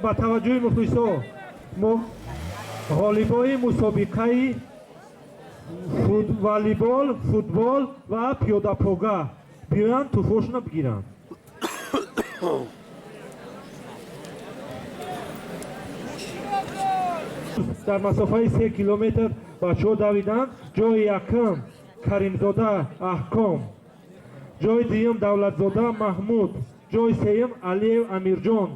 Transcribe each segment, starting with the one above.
با توجه مخلصا غالبای مسابقه والیبال، فوتبال و پیاده پوگا بیان توفوشنا بگیرن. در مسافه 3 کیلومتر بچه‌ها دویدن. جای یکم کریمزاده احکام، جای دوم دولتزاده محمود، جای سوم علیев امیرجان.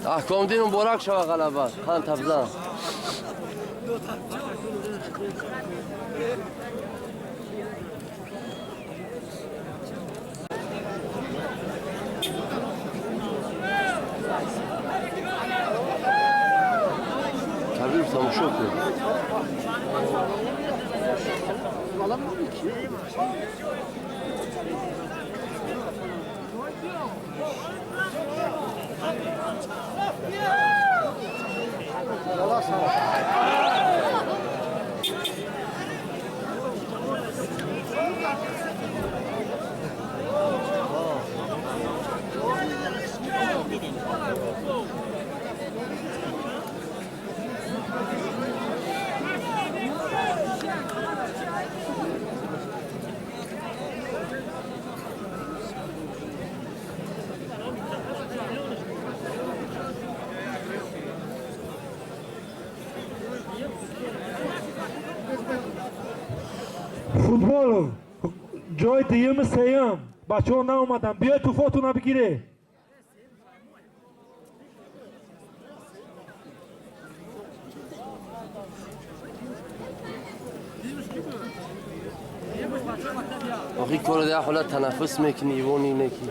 احکام دین مبارک شوه غلبه خان تفزان. کبیر تماشا کن. فوتبال جای دوم سوم بچه‌ها نیومدن. بیا توفاتون بگیره. آخی کار ده حالا تنفس میکنی ایوان اینه کی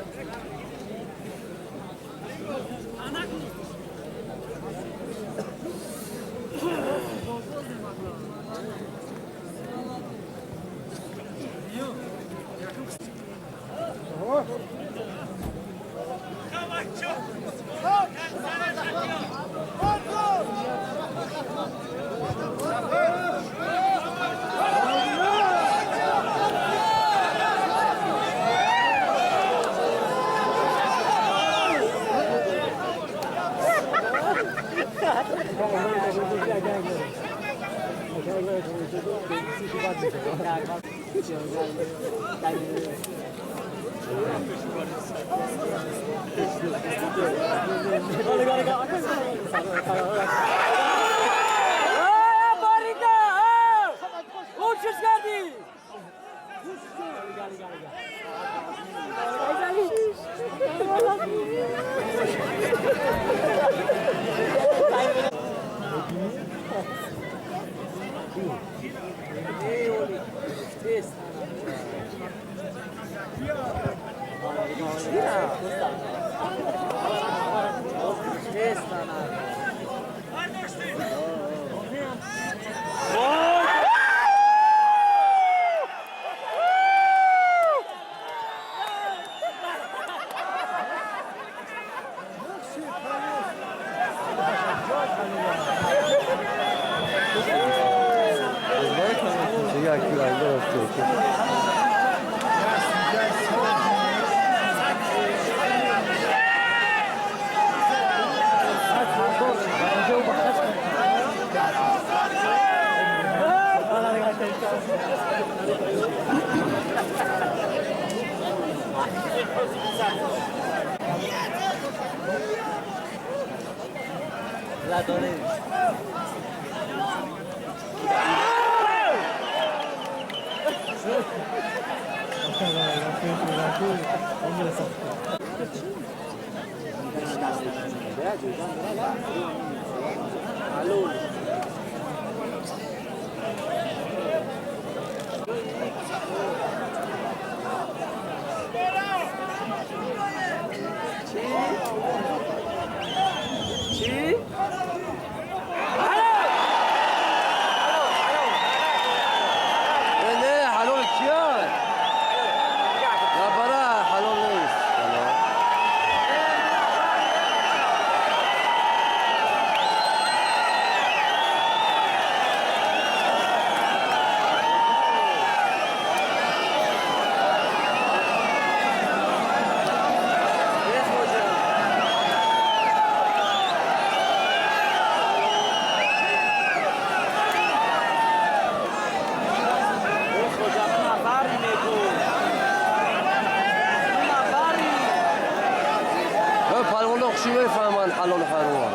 چی میفهمن حلال حرام؟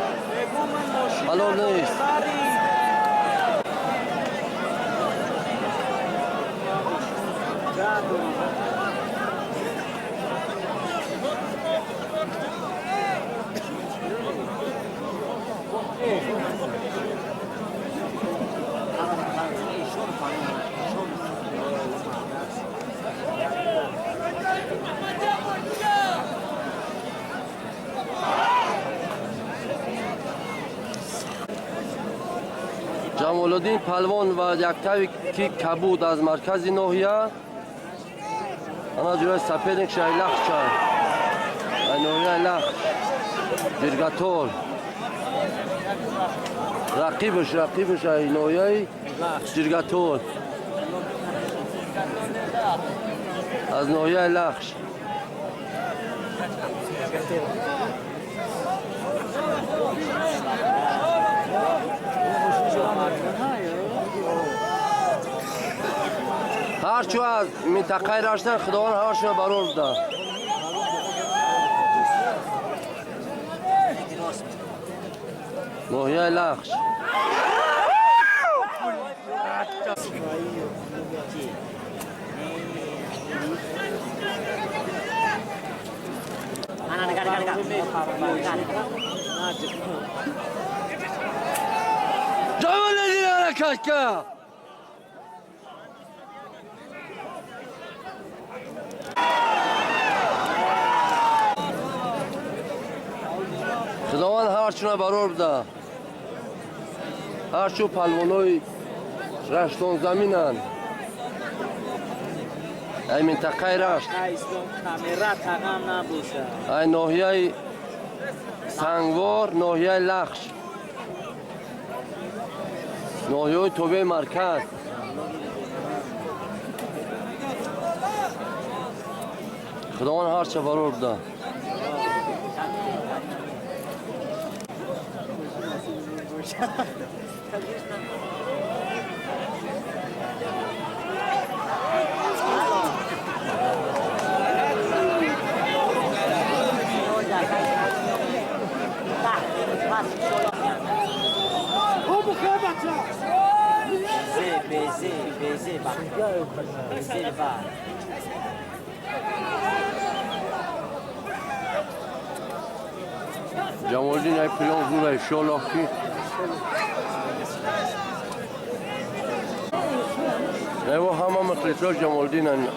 حلال نیست. جمالالدین پهلوان و یک تاوی که کبود از مرکز ناحیه انا جلوی سپیدنگ شای لخش شای ناحیه لخش جرگتول رقیبش ای ناحیه جرگتول از ناحیه لخش هرچو از منطقه راشتن خداوند هرشون برور بده. ناحیه لخش جمالالدین حرکت کرد. خداوند هرچونه برور بده. هرچو پلوانای رشتان زمینن ای منطقه رشت ای ناحیه سنگوار ناحیه لخش ناحیه توبه مرکز خداوند هرچه برور بده. جمالالدین ای پلان زور ای شالاخی ایوه همه مخلصا جمالالدین هن.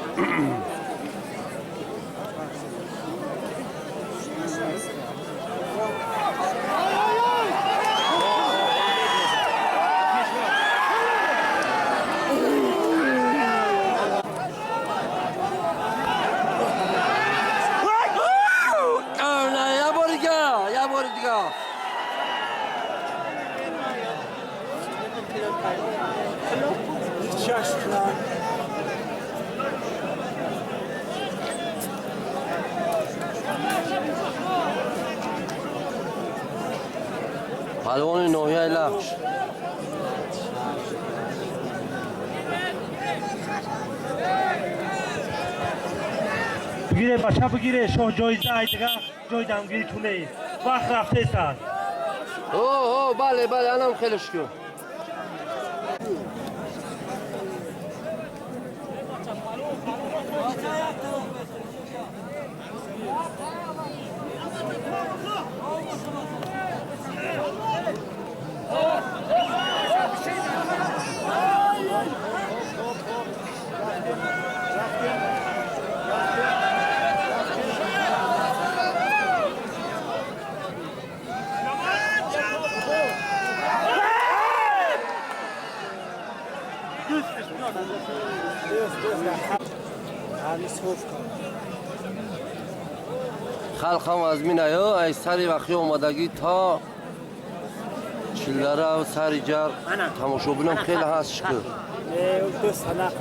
پهلوان ناحیه لخش بگیره بچه بگیره شاه جایزه ای دیگه جای دمگیری تونه وقت رفته است. اوه بله الان خیلی شکر. خلق هم از مین ایا ای سری وقتی اومدگی تا چلدره و سری جر تماشا بینم خیلی هست شکر.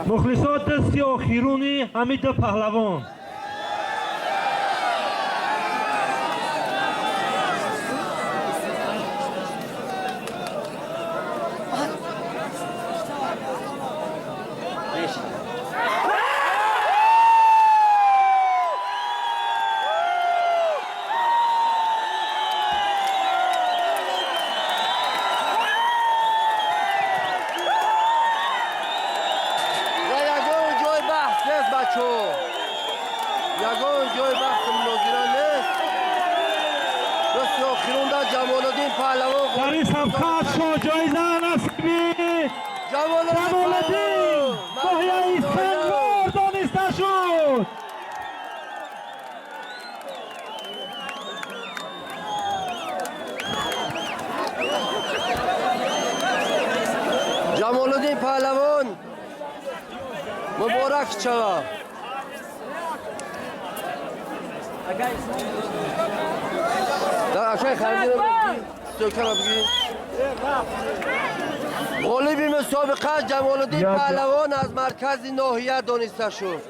مخلصات دستی آخیرونی حمید پهلوان بچه یگان جای بخت مناظره نیست دستی آخرون در جمال الدین پهلوان در این سبخت شد جایزه نصیبی جمال الدین ناحیه سنگار دانسته شد. جمال الدین پهلوان مبارک شود. در اشای خریدی رو بگی سوکه رو بگی غالب مسابقه جمال الدین یاد- پهلوان از مرکز ناحیه دانسته شد.